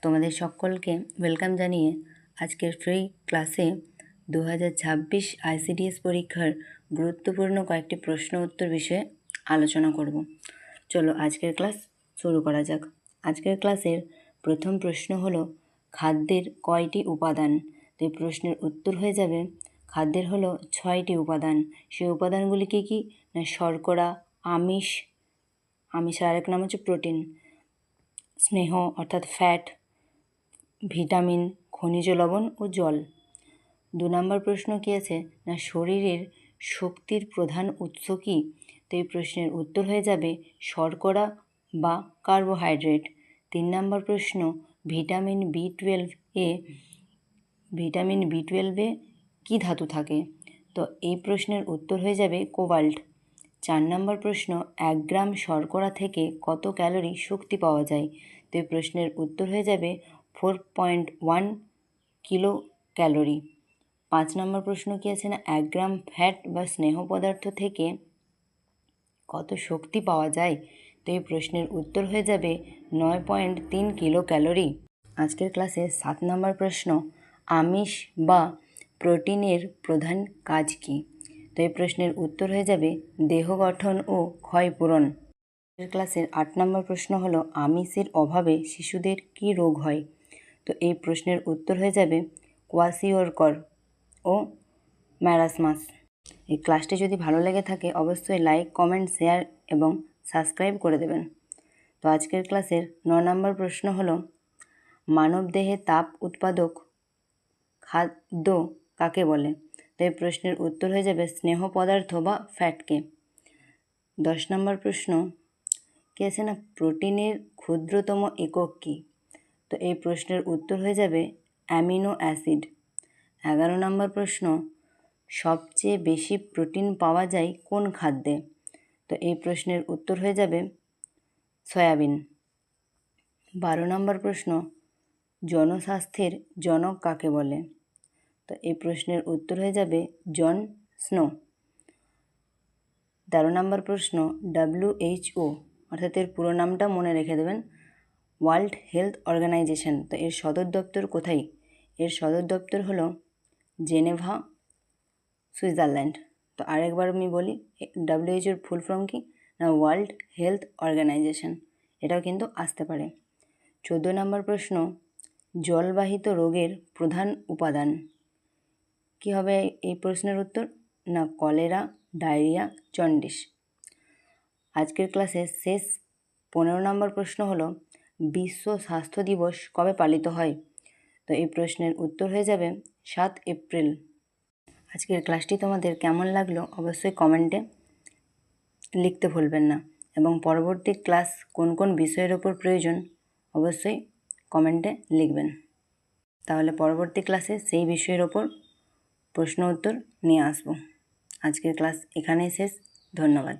তোমাদের সকলকে ওয়েলকাম জানিয়ে আজকের ফ্রি ক্লাসে 2026 আইসিডিএস পরীক্ষার গুরুত্বপূর্ণ কয়েকটি প্রশ্ন উত্তর বিষয়ে আলোচনা করব। চলো আজকের ক্লাস শুরু করা যাক। আজকের ক্লাসের প্রথম প্রশ্ন হলো খাদ্যের কয়টি উপাদান? তো এই প্রশ্নের উত্তর হয়ে যাবে খাদ্যের হলো 6টি উপাদান। সেই উপাদানগুলি কী কী? না শর্করা, আমিষের আরেক নাম হচ্ছে প্রোটিন, স্নেহ অর্থাৎ ফ্যাট, ভিটামিন, খনিজ লবণ ও জল। 2 নম্বর প্রশ্ন কী আছে? না শরীরের শক্তির প্রধান উৎস কী? তো এই প্রশ্নের উত্তর হয়ে যাবে শর্করা বা কার্বোহাইড্রেট। 3 নম্বর প্রশ্ন ভিটামিন বি টুয়েলভে কী ধাতু থাকে? তো এই প্রশ্নের উত্তর হয়ে যাবে কোবাল্ট। 4 নম্বর প্রশ্ন 1 গ্রাম শর্করা থেকে কত ক্যালোরি শক্তি পাওয়া যায়? তো এই প্রশ্নের উত্তর হয়ে যাবে 4.1 কিলো ক্যালোরি। 5 নম্বর প্রশ্ন কী আছে? না 1 গ্রাম ফ্যাট বা স্নেহ পদার্থ থেকে কত শক্তি পাওয়া যায়? তো এই প্রশ্নের উত্তর হয়ে যাবে 9.3 কিলো ক্যালোরি। আজকের ক্লাসে 7 নম্বর প্রশ্ন আমিষ বা প্রোটিনের প্রধান কাজ কী? তো এই প্রশ্নের উত্তর হয়ে যাবে দেহ গঠন ও ক্ষয়পূরণ। ক্লাসের 8 নম্বর প্রশ্ন হলো আমিষের অভাবে শিশুদের কী রোগ হয়? তো এই প্রশ্নের উত্তর হয়ে যাবে কোয়াশিওরকর ও ম্যারাসমাস। এই ক্লাসটি যদি ভালো লেগে থাকে অবশ্যই লাইক, কমেন্ট, শেয়ার এবং সাবস্ক্রাইব করে দেবেন। তো আজকের ক্লাসের 9 নম্বর প্রশ্ন হলো মানবদেহে তাপ উৎপাদক খাদ্য কাকে বলে? তো এই প্রশ্নের উত্তর হয়ে যাবে স্নেহ পদার্থ বা ফ্যাটকে। 10 নম্বর প্রশ্ন কী আছে? না প্রোটিনের ক্ষুদ্রতম একক কী? তো এই প্রশ্নের উত্তর হয়ে যাবে অ্যামিনো অ্যাসিড। 11 নম্বর প্রশ্ন সবচেয়ে বেশি প্রোটিন পাওয়া যায় কোন খাদ্যে? তো এই প্রশ্নের উত্তর হয়ে যাবে সয়াবিন। 12 নম্বর প্রশ্ন জনস্বাস্থ্যের জনক কাকে বলে? তো এই প্রশ্নের উত্তর হয়ে যাবে জন স্নো। 13 নম্বর প্রশ্ন WHO অর্থাৎ এর পুরো নামটা মনে রেখে দেবেন, ওয়ার্ল্ড হেলথ অর্গানাইজেশন। তো এর সদর দপ্তর কোথায়? এর সদর দপ্তর হলো জেনেভা, সুইজারল্যান্ড। তো আরেকবার আমি বলি WHO এর ফুল ফর্ম কি? না ওয়ার্ল্ড হেলথ অর্গানাইজেশন। এটাও কিন্তু আসতে পারে। 14 নম্বর প্রশ্ন জলবাহিত রোগের প্রধান উপাদান কী হবে এই প্রশ্নের উত্তর? না কলেরা, ডায়রিয়া, জন্ডিস। আজকের ক্লাসের শেষ 15 নম্বর প্রশ্ন হলো বিশ্ব স্বাস্থ্য দিবস কবে পালিত হয়? তো এই প্রশ্নের উত্তর হয়ে যাবে 7 এপ্রিল। আজকের ক্লাসটি তোমাদের কেমন লাগলো অবশ্যই কমেন্টে লিখতে ভুলবেন না, এবং পরবর্তী ক্লাস কোন কোন বিষয়ের ওপর প্রয়োজন অবশ্যই কমেন্টে লিখবেন। তাহলে পরবর্তী ক্লাসে সেই বিষয়ের ওপর প্রশ্ন উত্তর নিয়ে আসব। আজকের ক্লাস এখানেই শেষ। ধন্যবাদ।